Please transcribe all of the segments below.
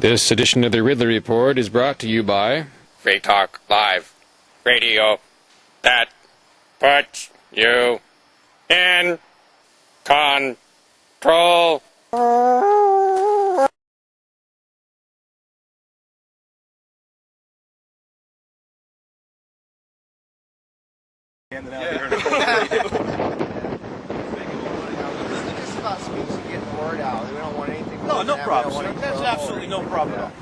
This edition of the Ridley Report is brought to you by Free Talk Live Radio that puts you in control. No problem, sir. That's absolutely no problem at all.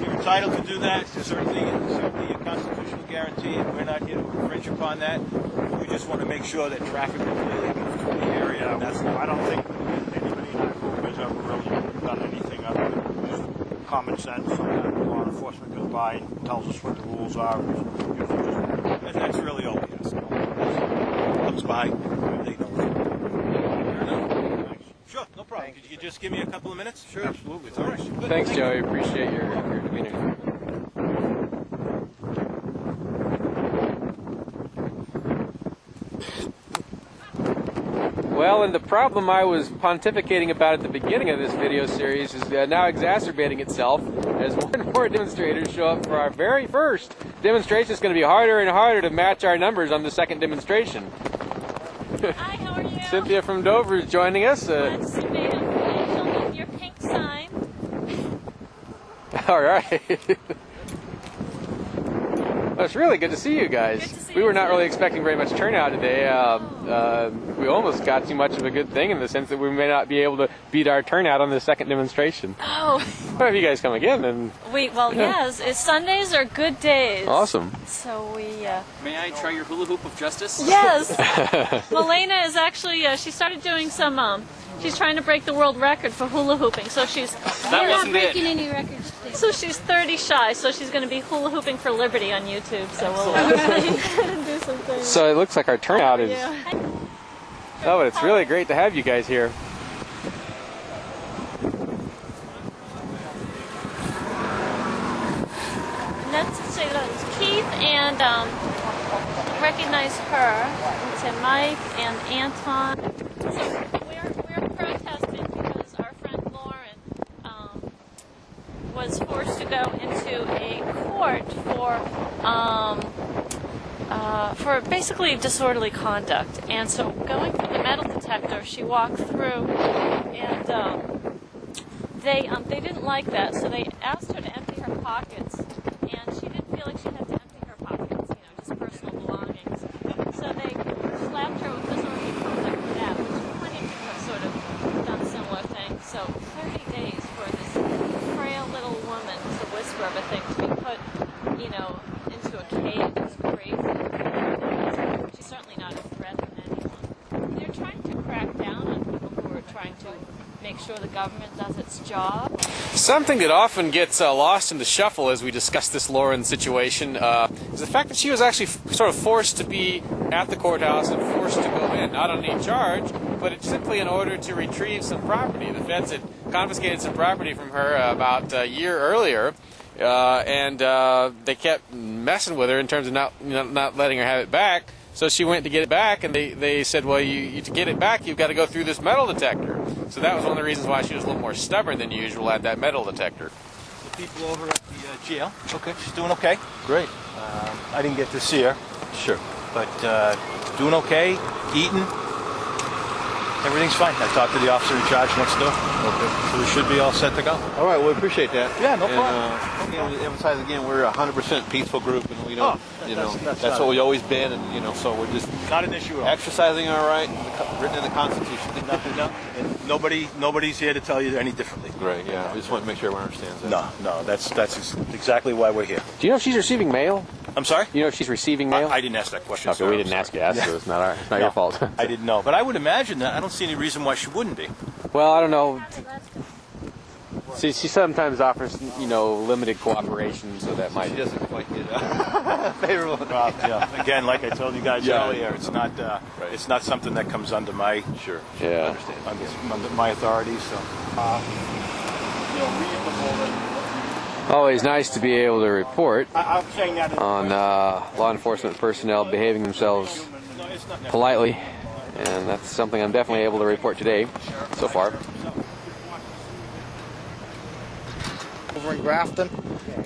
You're entitled to do that. It's certainly a constitutional guarantee, and we're not here to infringe upon that. We just want to make sure that traffic will clearly move through the area. I don't think anybody in our group has ever really done anything other than just common sense. Law enforcement goes by and tells us what the rules are. That's really all we ask. Comes by, they know. Fair enough. Sure, no problem. Could you just give me a couple of minutes? Sure, absolutely. All right. Good. Thanks, Joey. Appreciate your demeanor. Well, and the problem I was pontificating about at the beginning of this video series is now exacerbating itself as more and more demonstrators show up for our very first demonstration. It's going to be harder and harder to match our numbers on the second demonstration. Hi, how are you? Cynthia from Dover is joining us. Let's see, ma'am. Show me your pink sign. All right. Well, it's really good to see you guys. Good to see we were you not too. really expecting very much turnout today. We almost got too much of a good thing in the sense that we may not be able to beat our turnout on the second demonstration. Oh. But if you guys come again, then Yes, Sundays are good days. awesome. So we, May I try your hula hoop of justice? yes. Melena is actually, she started doing some, she's trying to break the world record for hula hooping. So she's, That wasn't it. any records. so she's 30 shy, so she's going to be hula hooping for liberty on YouTube. So we'll do some things. So it looks like our turnout is... Yeah. Oh, but it's really great to have you guys here. And that's to say that it's Keith and recognize her. It's Mike and Anton. So we're protesting because our friend Lauren was forced to go into a court for basically disorderly conduct. And so going through the metal detector, she walked through, and they didn't like that, so they asked her to empty her pockets, and she didn't feel like she had to empty her pockets, just personal belongings. So they slapped her with disorderly conduct for that, which plenty of people have sort of done similar things. So 30 days for this frail little woman, it's a whisper of a thing, to be put, into a cage is crazy. She's certainly not a threat to anyone. They're trying to crack down on people who are trying to make sure the government does its job. Something that often gets lost in the shuffle as we discuss this Lauren situation is the fact that she was actually sort of forced to be at the courthouse and forced to go in, not on any charge, but it's simply in order to retrieve some property. The feds had confiscated some property from her about a year earlier, and they kept messing with her in terms of not letting her have it back. So she went to get it back, and they said, well, you to get it back, you've got to go through this metal detector. So that was one of the reasons why she was a little more stubborn than usual at that metal detector. The people over at the jail. Okay. She's doing okay. Great. I didn't get to see her, Sure. but doing okay, eating. Everything's fine. I talked to the officer in charge next door. Okay. So we should be all set to go. All right, well, we appreciate that. Yeah, no problem. And, we emphasize again, we're a 100% peaceful group, and we don't, that's that's what we've always been, and so we're just Not an issue at all. exercising our right written in the Constitution. No. And nobody's here to tell you any differently. Great, yeah. We just want to make sure everyone understands that. No, that's exactly why we're here. Do you know if she's receiving mail? I'm sorry? Do you know if she's receiving mail? I didn't ask that question. Okay, sir. we I'm didn't ask you sorry. that, so it's not your fault. I didn't know, but I would imagine that. I don't see any reason why she wouldn't be. Well, I don't know. See, she sometimes offers, limited cooperation, so that might... She doesn't quite get favorable. Well, yeah. Again, like I told you guys Yeah. earlier, it's not Right. it's not something that comes under my Sure. Yeah. under my authority. So Always nice to be able to report I'm saying that on law enforcement personnel behaving themselves politely, and that's something I'm definitely able to report today, so far. over in Grafton.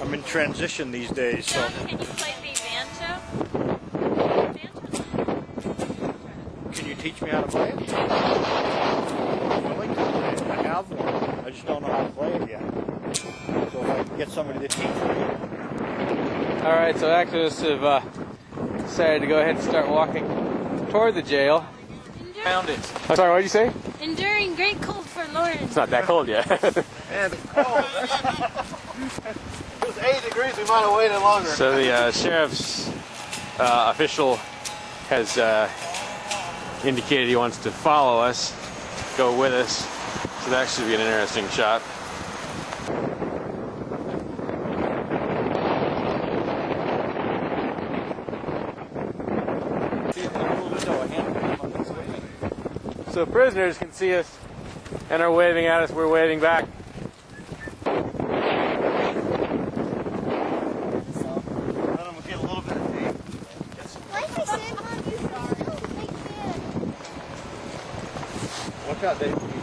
I'm in transition these days, so. John, can you play the banjo? Can you teach me how to play it? I'd like to play it. I have one. I just don't know how to play it yet. So if I can get somebody to teach me. All right, so activists have decided to go ahead and start walking toward the jail. Found it. I'm sorry, what did you say? Enduring great cold for Lawrence. It's not that cold yet. It was 80 degrees, we might have waited longer. So the sheriff's official has indicated he wants to follow us, go with us. So that should be an interesting shot. So prisoners can see us and are waving at us. We're waving back.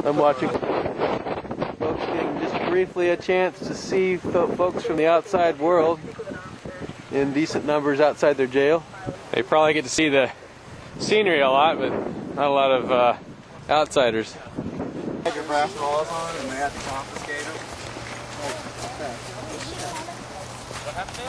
I'm watching. Folks getting just briefly a chance to see folks from the outside world in decent numbers outside their jail. They probably get to see the scenery a lot, but not a lot of outsiders. Had your brass laws on and they had to confiscate them. What happened?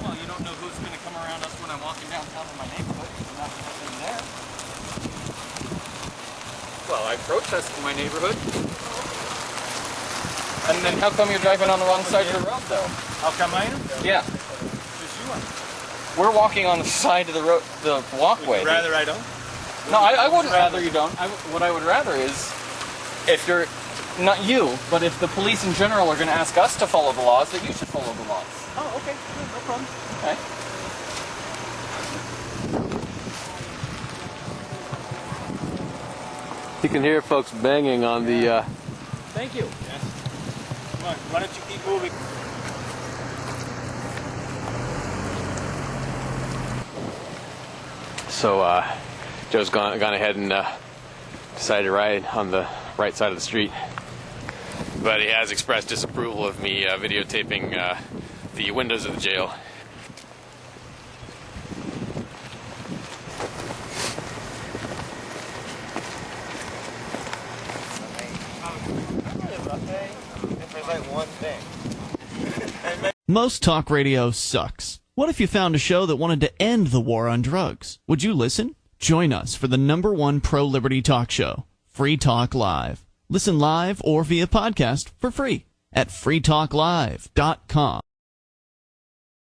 Well, you don't know who's going to come around us when I'm walking downtown in my neighborhood. There's nothing there. Well, I protest in my neighborhood. And then how come you're driving on the wrong side of the road, though? How come I am? Yeah. Because you are. We're walking on the side of the road, the walkway. Would you rather I don't? No, I wouldn't rather you don't. What I would rather is, if you're, not you, but if the police in general are going to ask us to follow the laws, that you should follow the laws. Oh, okay. No problem. Okay. You can hear folks banging on the. Thank you. Yes. Come on, why don't you keep moving? So Joe's gone ahead and decided to ride on the right side of the street, but he has expressed disapproval of me videotaping the windows of the jail. If there's like one thing. Most talk radio sucks. What if you found a show that wanted to end the war on drugs? Would you listen? Join us for the #1 pro-liberty talk show, Free Talk Live. Listen live or via podcast for free at freetalklive.com.